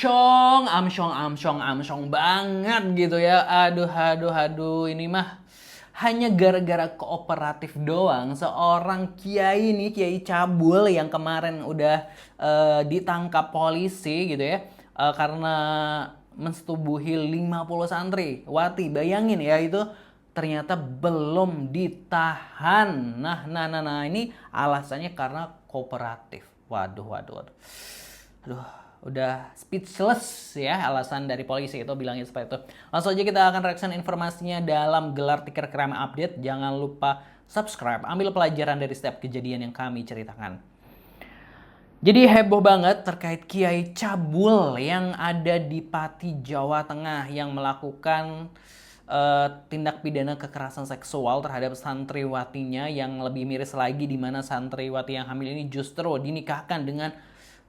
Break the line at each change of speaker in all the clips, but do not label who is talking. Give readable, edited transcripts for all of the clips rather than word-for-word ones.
amsyong banget gitu ya. Aduh, ini mah hanya gara-gara kooperatif doang seorang kiai nih, kiai cabul yang kemarin udah ditangkap polisi gitu ya, karena mensetubuhi 50 santri wati. Bayangin ya, itu ternyata belum ditahan. Nah, ini alasannya karena kooperatif. Waduh. Aduh, udah speechless ya alasan dari polisi itu bilangnya seperti itu. Langsung aja kita akan reaction informasinya dalam Gelar Tikar Crime Update. Jangan lupa subscribe, ambil pelajaran dari setiap kejadian yang kami ceritakan. Jadi heboh banget terkait Kiai Cabul yang ada di Pati, Jawa Tengah yang melakukan tindak pidana kekerasan seksual terhadap santriwatinya. Yang lebih miris lagi, di mana santriwati yang hamil ini justru dinikahkan dengan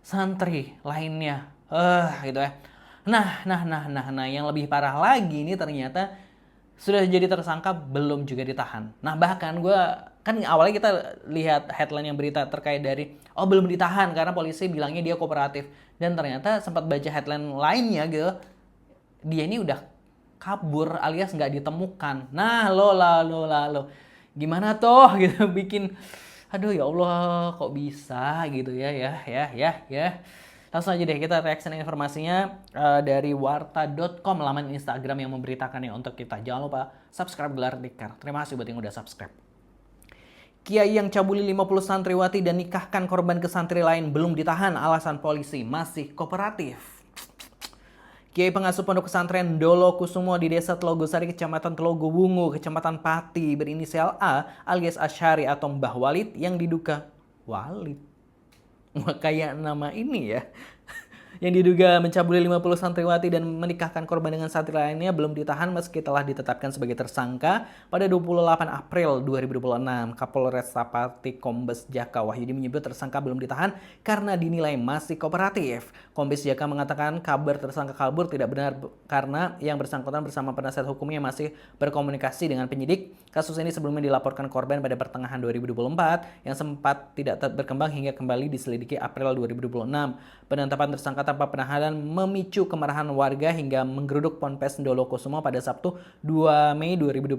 santri lainnya. Gitu ya. Nah, yang lebih parah lagi ini ternyata sudah jadi tersangka belum juga ditahan. Nah, bahkan gue kan awalnya kita lihat headline yang berita terkait dari belum ditahan karena polisi bilangnya dia kooperatif, dan ternyata sempat baca headline lainnya gitu, dia ini udah kabur alias nggak ditemukan. Nah, lo gimana toh gitu, bikin aduh ya Allah kok bisa gitu ya. Langsung aja deh kita reaction informasinya dari warta.com, laman Instagram yang memberitakannya untuk kita. Jangan lupa subscribe Gelar Tikar. Terima kasih buat yang udah subscribe. Kiai yang cabuli 50 santriwati dan nikahkan korban ke santri lain belum ditahan, alasan polisi masih kooperatif. Kiai pengasuh pondok pesantren Dolo Kusumo di Desa Telogosari, Kecamatan Telogowungu, Kecamatan Pati, berinisial A alias Asyari atau Mbah Walid yang diduga Walid. Wah, kayak nama ini ya. Yang diduga mencabuli 50 santriwati dan menikahkan korban dengan santri lainnya belum ditahan meski telah ditetapkan sebagai tersangka pada 28 April 2026. Kapolres Pati Kombes Jaka Wahyudi menyebut tersangka belum ditahan karena dinilai masih kooperatif. Kombes Jaka mengatakan kabar tersangka kabur tidak benar karena yang bersangkutan bersama penasihat hukumnya masih berkomunikasi dengan penyidik. Kasus ini sebelumnya dilaporkan korban pada pertengahan 2024 yang sempat tidak berkembang hingga kembali diselidiki April 2026. Penetapan tersangka tanpa penahanan memicu kemarahan warga hingga menggeruduk Ponpes Dolo Kusumo pada Sabtu 2 Mei 2026.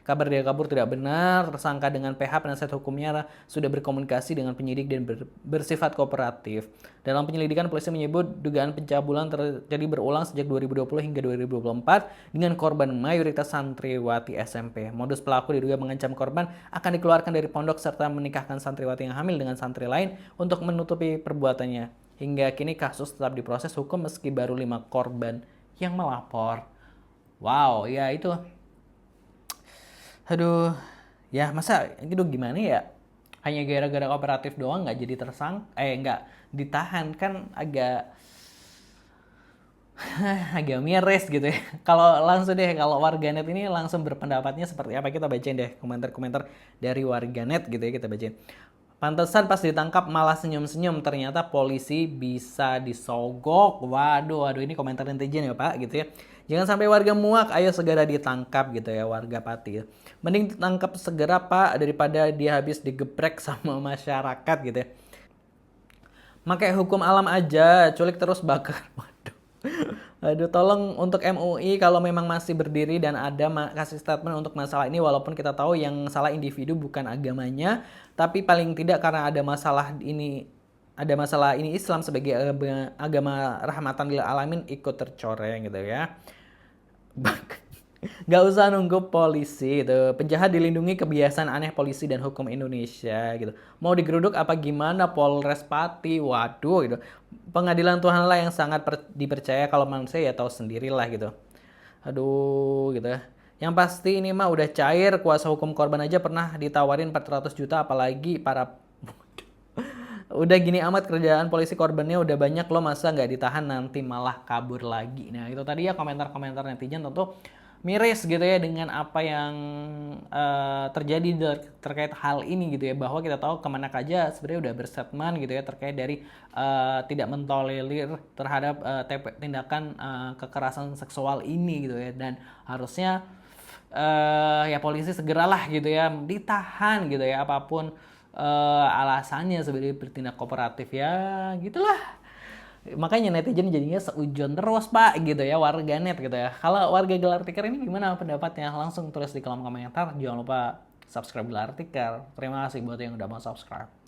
Kabar dia kabur tidak benar. Tersangka dengan PH penasihat hukumnya sudah berkomunikasi dengan penyidik dan bersifat kooperatif. Dalam penyelidikan, polisi menyebut dugaan pencabulan terjadi berulang sejak 2020 hingga 2024 dengan korban mayoritas santriwati SMP. Modus pelaku diduga mengancam korban akan dikeluarkan dari pondok serta menikahkan santriwati yang hamil dengan santri lain untuk menutupi perbuatannya. Hingga kini kasus tetap diproses hukum meski baru 5 korban yang melapor. Wow, ya itu. Aduh, ya masa gitu gimana ya? Hanya gara-gara kooperatif doang nggak jadi nggak ditahan, kan agak agak miris gitu ya. Kalau langsung deh, kalau warganet ini langsung berpendapatnya seperti apa, kita bacain deh komentar-komentar dari warganet gitu ya, kita bacain. Pantesan pas ditangkap malah senyum-senyum, ternyata polisi bisa disogok. Waduh, ini komentar netizen ya Pak gitu ya. Jangan sampai warga muak, ayo segera ditangkap gitu ya warga Pati. Mending ditangkap segera Pak daripada dia habis digeprek sama masyarakat gitu ya. Makai hukum alam aja, culik terus bakar. Waduh. Aduh, tolong untuk MUI kalau memang masih berdiri dan ada kasih statement untuk masalah ini, walaupun kita tahu yang salah individu bukan agamanya, tapi paling tidak karena ada masalah ini Islam sebagai agama rahmatan lil alamin ikut tercoreng gitu ya. Gak usah nunggu polisi itu. Penjahat dilindungi kebiasaan aneh polisi dan hukum Indonesia gitu. Mau digeruduk apa gimana Polres Pati? Waduh gitu. Pengadilan Tuhanlah yang sangat dipercaya, kalau manusia ya tahu sendirilah gitu. Aduh gitu. Yang pasti ini mah udah cair, kuasa hukum korban aja pernah ditawarin 400 juta apalagi para udah gini amat kerjaan polisi, korbannya udah banyak loh, masa nggak ditahan nanti malah kabur lagi. Nah itu tadi ya komentar-komentar netizen, tentu miris gitu ya dengan apa yang terjadi terkait hal ini gitu ya, bahwa kita tahu Kemenak aja sebenarnya udah berstatement gitu ya terkait dari tidak mentolerir terhadap tindakan kekerasan seksual ini gitu ya, dan harusnya ya polisi segeralah gitu ya ditahan gitu ya, apapun alasannya sebenarnya bertindak kooperatif ya gitulah. Makanya netizen jadinya seujon terus pak gitu ya, warganet gitu ya. Kalau warga Gelar Tikar ini gimana pendapatnya? Langsung tulis di kolom komentar. Jangan lupa subscribe Gelar Tikar. Terima kasih buat yang udah mau subscribe.